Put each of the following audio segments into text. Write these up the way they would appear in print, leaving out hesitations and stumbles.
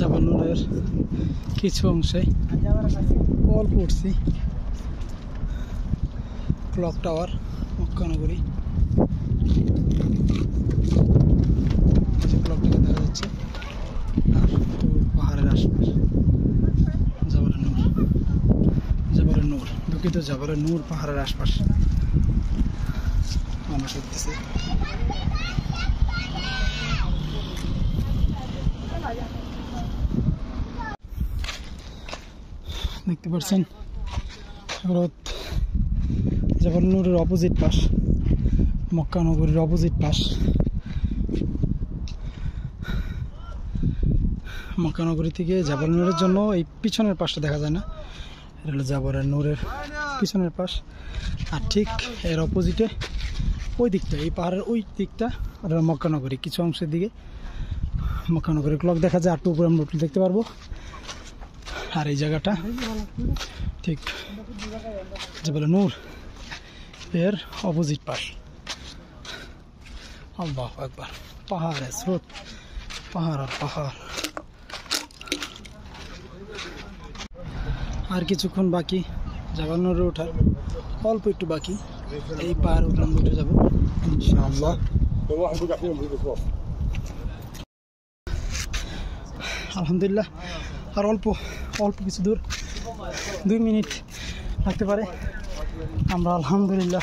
জাবাল নূরের কিছু অংশে অল্প উঠছি। ক্লক টাওয়ার মক্কা নগরী, ক্লকটাকে দেখা যাচ্ছে। আর পাহাড়ের আশপাশ জাবালের নূর, জাবালের নূর, দুঃখিত, জাবালের নূর পাহাড়ের আশপাশ মানুষ উঠতেছে। দেখতে পাচ্ছেন জাবাল নূরের অপোজিট পাশ, মক্কা নগরীর অপোজিট পাশ। মক্কা নগরী থেকে জাবাল নূরের জন্য এই পিছনের পাশটা দেখা যায় না, এটা হলো জাবাল নূরের পিছনের পাশ। আর ঠিক এর অপোজিটে ওই দিকটা, এই পাহাড়ের ওই দিকটা আর মক্কা নগরী কিছু অংশের দিকে মক্কা নগরীর ক্লক দেখা যায়। আর একটু উপরে আমরা দেখতে পারবো। আর এই জায়গাটা ঠিক জাবাল নূর এর অপোজিট পাশ। আল্লাহু আকবার, পাহাড়ের স্রোত, পাহাড় আর পাহাড়। আর কিছুক্ষণ বাকি জাবাল নূরে ওঠার, অল্প একটু বাকি। এই পাহাড় উঠলাম, উঠে যাবো ইনশাআল্লাহ। আলহামদুলিল্লাহ আর অল্প অল্প কিছু দূর, 2 মিনিট লাগতে পারে। আমরা আলহামদুলিল্লাহ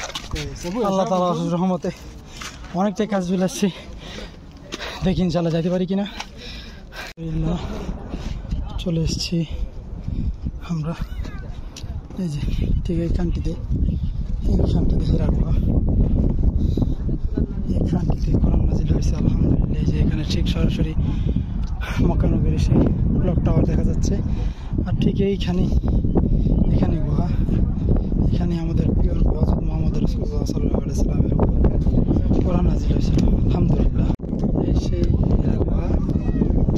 আল্লাহ তাআলার রহমতে অনেকটাই কাজ চলে আসছে। দেখি ইনশাআল্লাহ যাইতে পারি কিনা। চলে এসেছি আমরা, এই যে ঠিক এইখানটিতে রাখবো, এইখানটিতে কোরআন নাজিল হয়েছে আলহামদুলিল্লাহ। এই যে এখানে ঠিক সরাসরি মক্কা নগরীর সেই ক্লক টাওয়ার দেখা যাচ্ছে। আর ঠিক এখানে গুহা, এখানে আমাদের প্রিয় হযরত মুহাম্মদ রাসূলুল্লাহ সাল্লাল্লাহু আলাইহি ওয়াসাল্লামের উপর কোরআন নাজিল হয়েছিল আলহামদুলিল্লাহ। এই সেই গুহা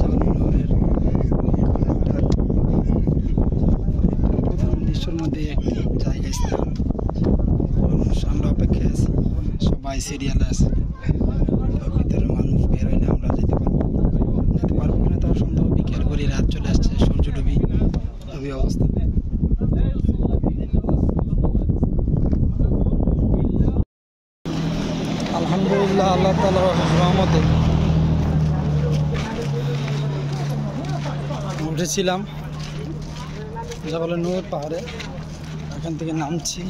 জাবাল নূরের দৃশ্যের মধ্যে একটি জায়গা স্থান। মানুষ, আমরা অপেক্ষায় আছি, সবাই সিরিয়ালে আছে। ভিতরে মানুষ বের হইলে আমরা যেতে পারবো কিনা তাও সন্দেহ। বিকেল করে রাত চলে আসছে, সূর্য ডুবি অবস্থা। আলহামদুলিল্লাহ আল্লাহ তাআলার রহমতে উঠেছিলাম জাবাল নূর পাহাড়ে। এখান থেকে নামছি,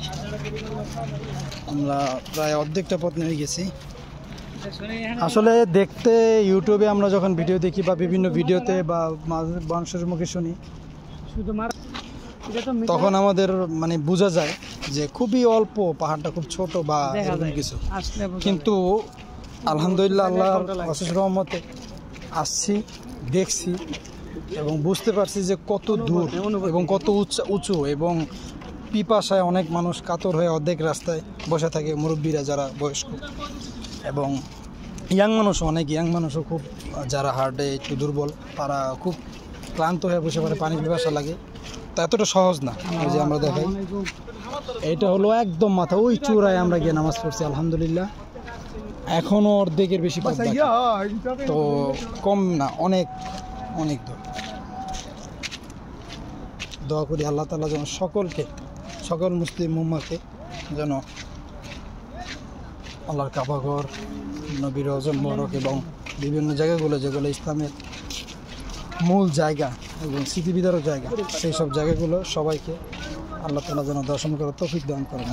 আমরা প্রায় অর্ধেকটা পথ নেমে গেছি। আসলে দেখতে ইউটিউবে আমরা যখন ভিডিও দেখি বা বিভিন্ন ভিডিওতে বা মানুষের মুখে শুনি, তখন আমাদের মানে বোঝা যায় যে খুবই অল্প, পাহাড়টা খুব ছোট বা এরকম কিছু। কিন্তু আলহামদুলিল্লাহ আল্লাহর অশেষ রহমতে আসছি, দেখছি এবং বুঝতে পারছি যে কত দূর এবং কত উঁচু। এবং পিপাসায় অনেক মানুষ কাতর হয়ে অর্ধেক রাস্তায় বসে থাকে, মুরব্বীরা যারা বয়স্ক, এবং অনেক ইয়াং মানুষও খুব, যারা হার্টে একটু দুর্বল, তারা খুব ক্লান্ত হয়ে বসে পড়ে, পানি পিপাসা লাগে। তা এতটা সহজ না। ওই যে আমরা দেখাই, এইটা হলো একদম মাথা, ওই চূড়ায় আমরা গিয়ে নামাজ পড়ছি আলহামদুলিল্লাহ। এখনও অর্ধেকের বেশি পথ বাকি, তো কম না, অনেক অনেক দূর। দোয়া করি আল্লাহ তাআলা যেন সকল মুসলিম উম্মাহকে যেন আল্লাহর কাবাঘর, নবীর রওজা মুবারক এবং বিভিন্ন জায়গাগুলো যেগুলো ইসলামের মূল জায়গা এবং স্মৃতিবিদারক জায়গা, সেই সব জায়গাগুলো সবাইকে আল্লাহ তাআলা যেন দর্শন করার তৌফিক দান করেন।